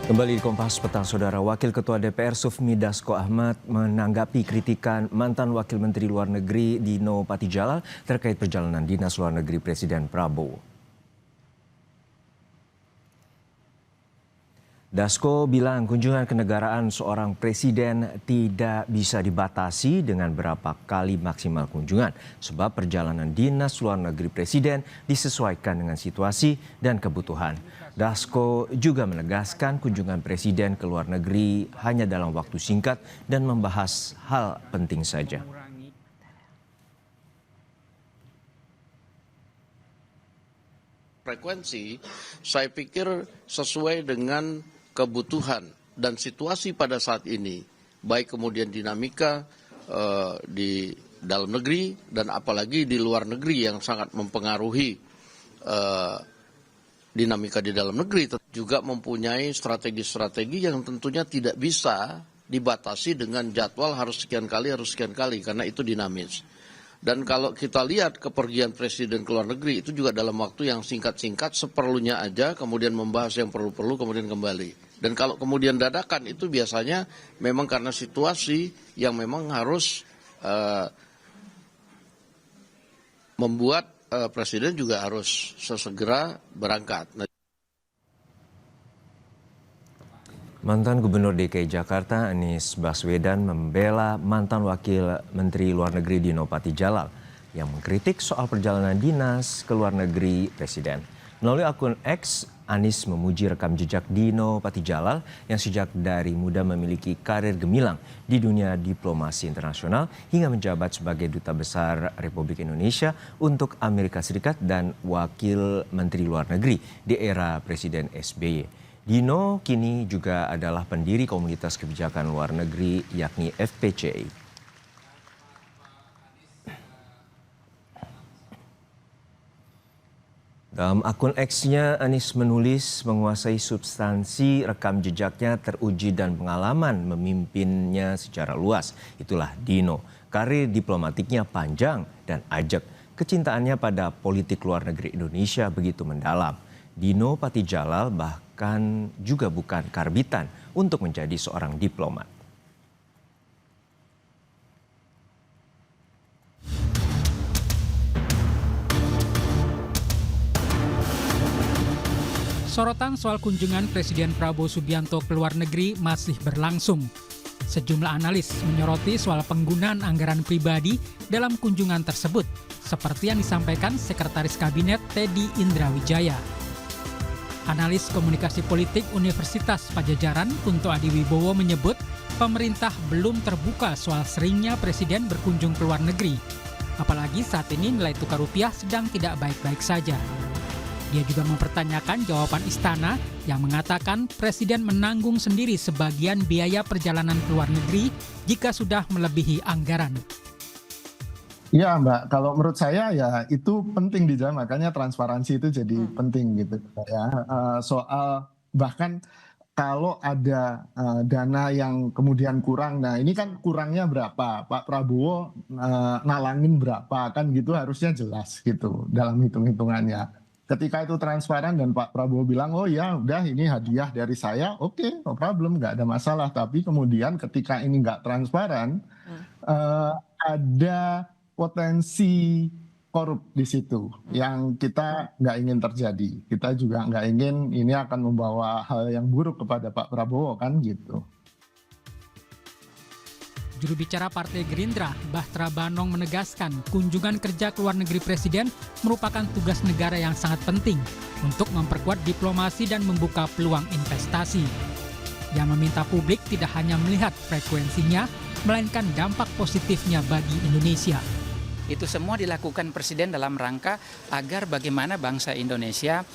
Kembali di Kompas Petang, Saudara. Wakil Ketua DPR Sufmi Dasko Ahmad menanggapi kritikan mantan Wakil Menteri Luar Negeri Dino Patijalal terkait perjalanan dinas luar negeri Presiden Prabowo. Dasko bilang kunjungan kenegaraan seorang presiden tidak bisa dibatasi dengan berapa kali maksimal kunjungan, sebab perjalanan dinas luar negeri presiden disesuaikan dengan situasi dan kebutuhan. Dasko juga menegaskan kunjungan presiden ke luar negeri hanya dalam waktu singkat dan membahas hal penting saja. Frekuensi, saya pikir sesuai dengan kebutuhan dan situasi pada saat ini, baik kemudian dinamika di dalam negeri dan apalagi di luar negeri yang sangat mempengaruhi dinamika di dalam negeri, juga mempunyai strategi-strategi yang tentunya tidak bisa dibatasi dengan jadwal harus sekian kali, karena itu dinamis. Dan kalau kita lihat kepergian presiden ke luar negeri itu juga dalam waktu yang singkat-singkat, seperlunya aja, kemudian membahas yang perlu-perlu, kemudian kembali. Dan kalau kemudian dadakan itu biasanya memang karena situasi yang memang harus membuat presiden juga harus sesegera berangkat. Mantan Gubernur DKI Jakarta Anies Baswedan membela mantan Wakil Menteri Luar Negeri Dino Patijalal yang mengkritik soal perjalanan dinas ke luar negeri presiden. Melalui akun X, Anies memuji rekam jejak Dino Patijalal yang sejak dari muda memiliki karir gemilang di dunia diplomasi internasional hingga menjabat sebagai Duta Besar Republik Indonesia untuk Amerika Serikat dan Wakil Menteri Luar Negeri di era Presiden SBY. Dino kini juga adalah pendiri Komunitas Kebijakan Luar Negeri yakni FPCI. Dalam akun X-nya, Anies menulis menguasai substansi rekam jejaknya teruji dan pengalaman memimpinnya secara luas. Itulah Dino. Karir diplomatiknya panjang dan ajak. Kecintaannya pada politik luar negeri Indonesia begitu mendalam. Dino Patijalal bahkan juga bukan karbitan untuk menjadi seorang diplomat. Sorotan soal kunjungan Presiden Prabowo Subianto ke luar negeri masih berlangsung. Sejumlah analis menyoroti soal penggunaan anggaran pribadi dalam kunjungan tersebut, seperti yang disampaikan Sekretaris Kabinet Teddy Indrawijaya. Analis komunikasi politik Universitas Padjadjaran Kunto Adiwibowo menyebut pemerintah belum terbuka soal seringnya Presiden berkunjung ke luar negeri. Apalagi saat ini nilai tukar rupiah sedang tidak baik-baik saja. Dia juga mempertanyakan jawaban istana yang mengatakan Presiden menanggung sendiri sebagian biaya perjalanan ke luar negeri jika sudah melebihi anggaran. Ya Mbak, kalau menurut saya ya itu penting dijawab, makanya transparansi itu jadi penting gitu ya. Soal bahkan kalau ada dana yang kemudian kurang, nah ini kan kurangnya berapa, Pak Prabowo nalangin berapa, kan gitu harusnya jelas gitu dalam hitung-hitungannya. Ketika itu transparan dan Pak Prabowo bilang, oh ya udah ini hadiah dari saya, oke, no problem, nggak ada masalah. Tapi kemudian ketika ini nggak transparan, ada potensi korup di situ yang kita nggak ingin terjadi. Kita juga nggak ingin ini akan membawa hal yang buruk kepada Pak Prabowo kan gitu. Juru bicara Partai Gerindra, Bahtera Banong menegaskan kunjungan kerja ke luar negeri Presiden merupakan tugas negara yang sangat penting untuk memperkuat diplomasi dan membuka peluang investasi. Yang meminta publik tidak hanya melihat frekuensinya, melainkan dampak positifnya bagi Indonesia. Itu semua dilakukan Presiden dalam rangka agar bagaimana bangsa Indonesia,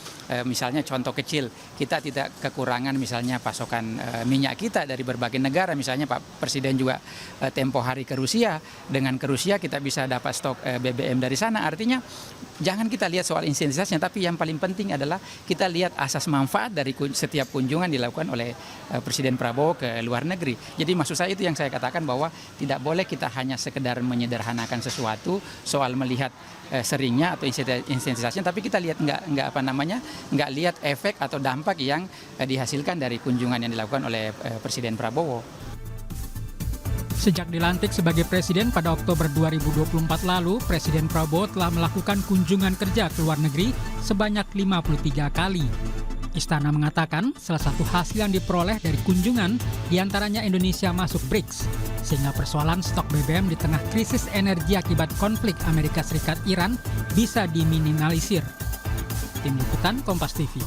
misalnya contoh kecil, kita tidak kekurangan misalnya pasokan minyak kita dari berbagai negara. Misalnya Pak Presiden juga tempo hari ke Rusia, dengan ke Rusia kita bisa dapat stok BBM dari sana. Artinya jangan kita lihat soal intensitasnya, tapi yang paling penting adalah kita lihat asas manfaat dari setiap kunjungan dilakukan oleh Presiden Prabowo ke luar negeri. Jadi maksud saya itu yang saya katakan bahwa tidak boleh kita hanya sekedar menyederhanakan sesuatu, soal melihat seringnya atau intensitasnya, tapi kita lihat nggak lihat efek atau dampak yang dihasilkan dari kunjungan yang dilakukan oleh Presiden Prabowo. Sejak dilantik sebagai presiden pada Oktober 2024 lalu, Presiden Prabowo telah melakukan kunjungan kerja ke luar negeri sebanyak 53 kali. Istana mengatakan salah satu hasil yang diperoleh dari kunjungan diantaranya Indonesia masuk BRICS, sehingga persoalan stok BBM di tengah krisis energi akibat konflik Amerika Serikat-Iran bisa diminimalisir. Tim Liputan Kompas TV.